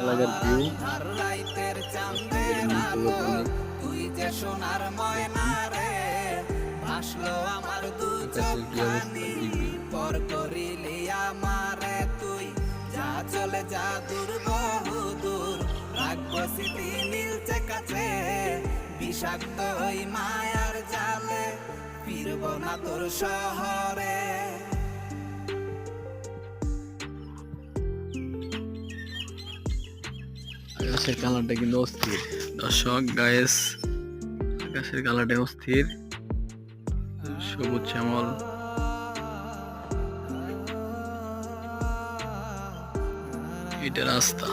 এলাকার ভিউ রাইতের চাঁদে আপনাদের মন্তব্য আলো অনেক তুই যে সোনার ময়না রে ভাসলো আমার দু আকাশের কি অবস্থা চোখানি ডিগ্রি পর করিলি আমারে তুই যা চলে যা দূর বহু দূর রাখবো স্মৃতি নীলচে কাছে বিষাক্ত ওই মায়ার জালে ফিরবো না তোর শহরে। আকাশের কালারটা কিন্তু অস্থির দর্শক গায়েস, আকাশের কালারটা অস্থির, সবুজ শ্যামল। এটা রাস্তা।